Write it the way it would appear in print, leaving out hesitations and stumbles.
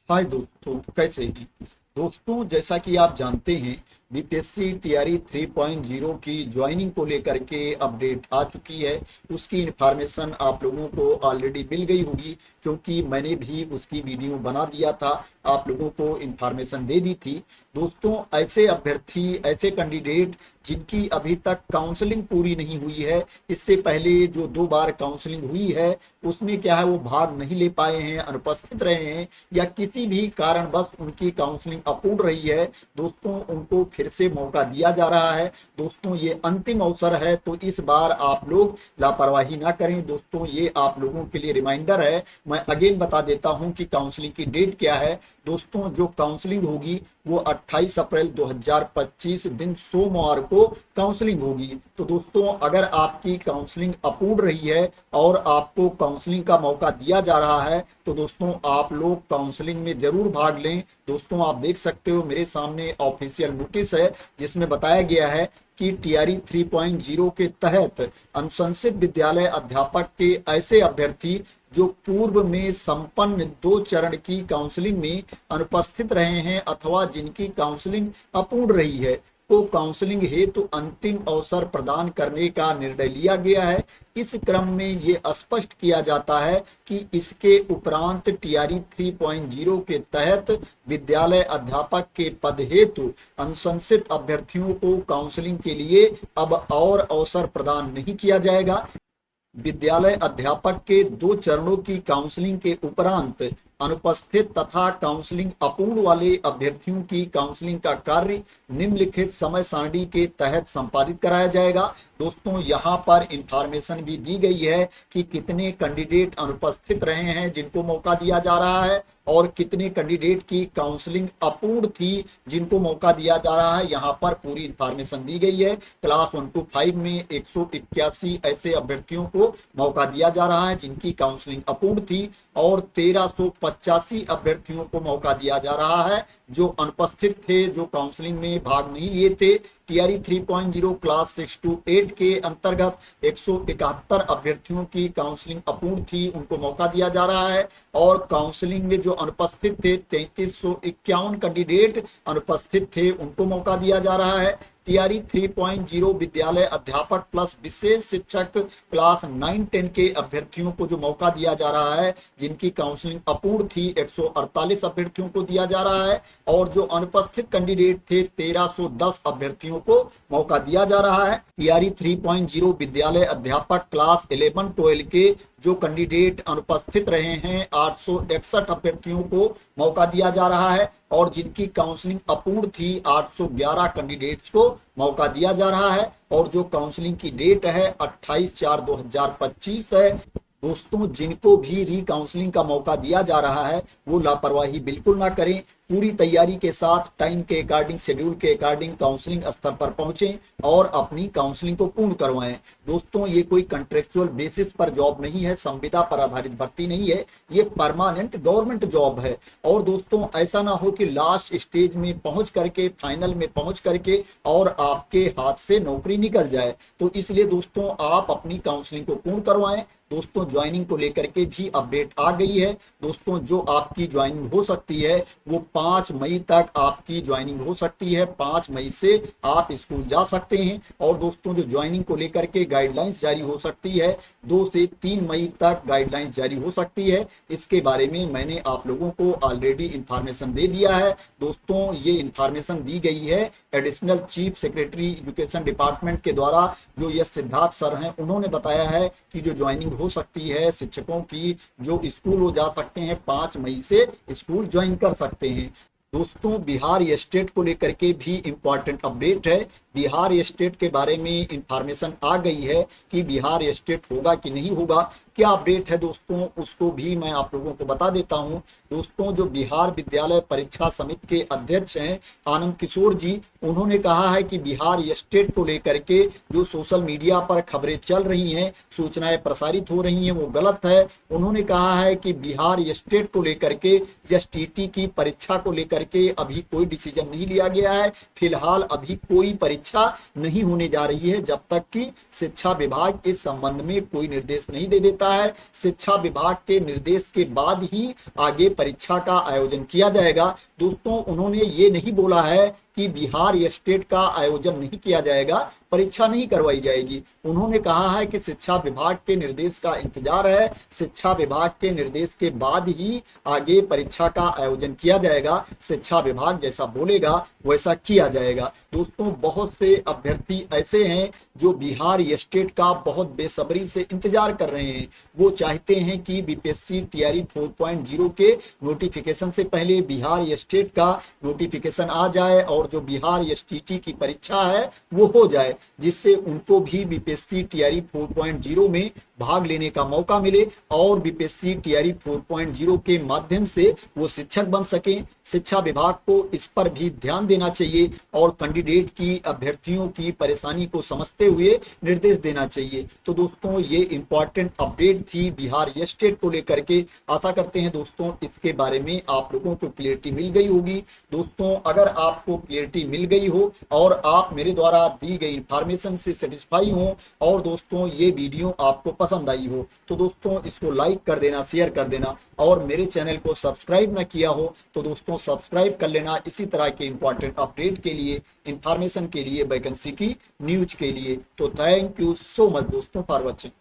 हाय दोस्तों, कैसे हैं? दोस्तों, जैसा कि आप जानते हैं, बीपीएससी टीआरई 3.0 की ज्वाइनिंग को लेकर के अपडेट आ चुकी है। उसकी इन्फॉर्मेशन आप लोगों को ऑलरेडी मिल गई होगी, क्योंकि मैंने भी उसकी वीडियो बना दिया था, आप लोगों को इन्फॉर्मेशन दे दी थी। दोस्तों, ऐसे अभ्यर्थी, ऐसे कैंडिडेट जिनकी अभी तक काउंसलिंग पूरी नहीं हुई है, इससे पहले जो 2 बार काउंसलिंग हुई है उसमें क्या है, वो भाग नहीं ले पाए हैं, अनुपस्थित रहे हैं, या किसी भी कारणवश उनकी काउंसलिंग अपूर्ण रही है, दोस्तों उनको फिर से मौका दिया जा रहा है। दोस्तों, ये अंतिम अवसर है, तो इस बार आप लोग लापरवाही ना करें। दोस्तों, ये आप लोगों के लिए रिमाइंडर है। मैं अगेन बता देता हूं कि काउंसलिंग की डेट क्या है। दोस्तों, जो काउंसलिंग होगी वो 28 अप्रैल 2025 दिन सोमवार को काउंसलिंग होगी। तो दोस्तों, अगर आपकी काउंसलिंग अपूर्ण रही है और आपको काउंसलिंग का मौका दिया जा रहा है, तो दोस्तों आप लोग काउंसलिंग में जरूर भाग लें। दोस्तों, आप देख सकते हो मेरे सामने ऑफिशियल नोटिस है, जिसमें बताया गया है कि टीआरई 3.0 के तहत अनुशंसित विद्यालय अध्यापक के ऐसे अभ्यर्थी जो पूर्व में संपन्न 2 चरण की काउंसलिंग में अनुपस्थित रहे हैं अथवा जिनकी काउंसलिंग अपूर्ण रही है, को काउंसलिंग हेतु अंतिम अवसर प्रदान करने का निर्णय लिया गया है। इस क्रम में ये स्पष्ट किया जाता है कि इसके उपरांत टीआरई 3.0 के तहत विद्यालय अध्यापक के पद हेतु अनुशंसित अभ्यर्थियों को काउंसलिंग के लिए अब और अवसर प्रदान नहीं किया जाएगा। विद्यालय अध्यापक के 2 चरणों की काउंसलिंग के उपरांत अनुपस्थित तथा काउंसलिंग अपूर्ण वाले अभ्यर्थियों की काउंसलिंग का कार्य निम्नलिखित समय सारणी के तहत संपादित कराया जाएगा। दोस्तों, यहाँ पर इंफॉर्मेशन भी दी गई है कि कितने कैंडिडेट अनुपस्थित रहे हैं जिनको मौका दिया जा रहा है, और कितने कैंडिडेट की काउंसलिंग अपूर्ण थी जिनको मौका दिया जा रहा है। यहाँ पर पूरी इंफॉर्मेशन दी गई है। क्लास 1 to 5 में 181 ऐसे अभ्यर्थियों को मौका दिया जा रहा है जिनकी काउंसलिंग अपूर्ण थी, और 1385 अभ्यर्थियों को मौका दिया जा रहा है जो अनुपस्थित थे, जो काउंसलिंग में भाग नहीं लिए थे। टीआरई 3.0 क्लास 6 to 8 के अंतर्गत 171 अभ्यर्थियों की काउंसलिंग अपूर्ण थी, उनको मौका दिया जा रहा है। और काउंसलिंग में जो अनुपस्थित थे, 3351 कैंडिडेट अनुपस्थित थे, उनको मौका दिया जा रहा है। टीआरई 3.0 विद्यालय अध्यापक प्लस विशेष शिक्षक क्लास 9-10 के अभ्यर्थियों को जो मौका दिया जा रहा है, जिनकी काउंसलिंग अपूर्ण थी, 148 अभ्यर्थियों को दिया जा रहा है। और जो अनुपस्थित कैंडिडेट थे, 1310 अभ्यर्थियों को मौका दिया जा रहा है। टीआरई 3.0 विद्यालय अध्यापक क्लास 11-12 के जो कैंडिडेट अनुपस्थित रहे हैं, 861 अभ्यर्थियों को मौका दिया जा रहा है। और जिनकी काउंसलिंग अपूर्ण थी, 811 कैंडिडेट्स को मौका दिया जा रहा है। और जो काउंसलिंग की डेट है 28/4/2025 है। दोस्तों, जिनको भी री काउंसलिंग का मौका दिया जा रहा है वो लापरवाही बिल्कुल ना करें। पूरी तैयारी के साथ, टाइम के अकॉर्डिंग, शेड्यूल के अकॉर्डिंग काउंसलिंग स्तर पर पहुंचें और अपनी काउंसलिंग को पूर्ण करवाएं। दोस्तों, ये कोई कॉन्ट्रेक्चुअल बेसिस पर जॉब नहीं है, संविदा पर आधारित भर्ती नहीं है, ये परमानेंट गवर्नमेंट जॉब है। और दोस्तों, ऐसा ना हो कि लास्ट स्टेज में पहुंच करके, फाइनल में पहुंच करके और आपके हाथ से नौकरी निकल जाए। तो इसलिए दोस्तों, आप अपनी काउंसलिंग को पूर्ण करवाएं। दोस्तों, ज्वाइनिंग को लेकर के भी अपडेट आ गई है। दोस्तों, जो आपकी ज्वाइनिंग हो सकती है वो 5 मई तक आपकी ज्वाइनिंग हो सकती है। 5 मई से आप स्कूल जा सकते हैं। और दोस्तों, जो ज्वाइनिंग को लेकर के गाइडलाइंस जारी हो सकती है, 2 से 3 मई तक गाइडलाइंस जारी हो सकती है। इसके बारे में मैंने आप लोगों को ऑलरेडी इंफॉर्मेशन दे दिया है। दोस्तों, ये इंफॉर्मेशन दी गई है additional chief secretary education department के द्वारा, जो यश सिद्धार्थ सर हैं। उन्होंने बताया है कि जो ज्वाइनिंग हो सकती है शिक्षकों की, जो स्कूल हो जा सकते हैं, 5 मई से स्कूल ज्वाइन कर सकते हैं। दोस्तों, बिहार स्टेट को लेकर के भी इंपॉर्टेंट अपडेट है। बिहार स्टेट के बारे में इंफॉर्मेशन आ गई है कि बिहार स्टेट होगा कि नहीं होगा। क्या अपडेट है दोस्तों, उसको भी मैं आप लोगों को बता देता हूं। दोस्तों, जो बिहार विद्यालय परीक्षा समिति के अध्यक्ष हैं आनंद किशोर जी, उन्होंने कहा है कि बिहार स्टेट को लेकर के जो सोशल मीडिया पर खबरें चल रही हैं, सूचनाएं प्रसारित हो रही हैं, वो गलत है। उन्होंने कहा है कि बिहार स्टेट को लेकर के एसटीटी की परीक्षा को लेकर करके अभी कोई डिसीजन नहीं लिया गया है। फिलहाल अभी कोई परीक्षा नहीं होने जा रही है जब तक कि शिक्षा विभाग इस संबंध में कोई निर्देश नहीं दे देता है। शिक्षा विभाग के निर्देश के बाद ही आगे परीक्षा का आयोजन किया जाएगा। दोस्तों, उन्होंने ये नहीं बोला है कि बिहार स्टेट का आयोजन नहीं किया जाएगा, परीक्षा नहीं करवाई जाएगी। उन्होंने कहा है कि शिक्षा विभाग के निर्देश का इंतजार है, शिक्षा विभाग के निर्देश के बाद ही आगे परीक्षा का आयोजन किया जाएगा। शिक्षा विभाग जैसा बोलेगा वैसा किया जाएगा। दोस्तों, बहुत से अभ्यर्थी ऐसे हैं जो बिहार स्टेट का बहुत बेसब्री से इंतजार कर रहे हैं। वो चाहते हैं कि बीपीएससी टीआरई 4.0 के नोटिफिकेशन से पहले बिहार स्टेट का नोटिफिकेशन आ जाए और जो बिहार एसटीटी की परीक्षा है वो हो जाए, जिससे उनको भी बीपीएससी टीआरई 4.0 में भाग लेने का मौका मिले और बीपीएससी टीआरई 4.0 के माध्यम से वो शिक्षक बन सकें। शिक्षा विभाग को इस पर भी ध्यान देना चाहिए और कैंडिडेट की, अभ्यर्थियों की परेशानी को समझते हुए निर्देश देना चाहिए। तो दोस्तों, ये इंपॉर्टेंट अपडेट थी बिहार स्टेट को लेकर के। आशा करते हैं दोस्तों इसके बारे में आप लोगों को क्लियरिटी मिल गई होगी। दोस्तों, अगर आपको क्लियरिटी मिल गई हो और आप मेरे द्वारा दी गई इंफॉर्मेशन से सेटिस्फाई हो और दोस्तों ये वीडियो आपको पसंद आई हो तो दोस्तों इसको लाइक कर देना, शेयर कर देना और मेरे चैनल को सब्सक्राइब ना किया हो तो दोस्तों सब्सक्राइब कर लेना इसी तरह के इंपॉर्टेंट अपडेट के लिए, इंफॉर्मेशन के लिए, वैकेंसी की न्यूज के लिए। तो थैंक यू सो मच दोस्तों फॉर वॉचिंग।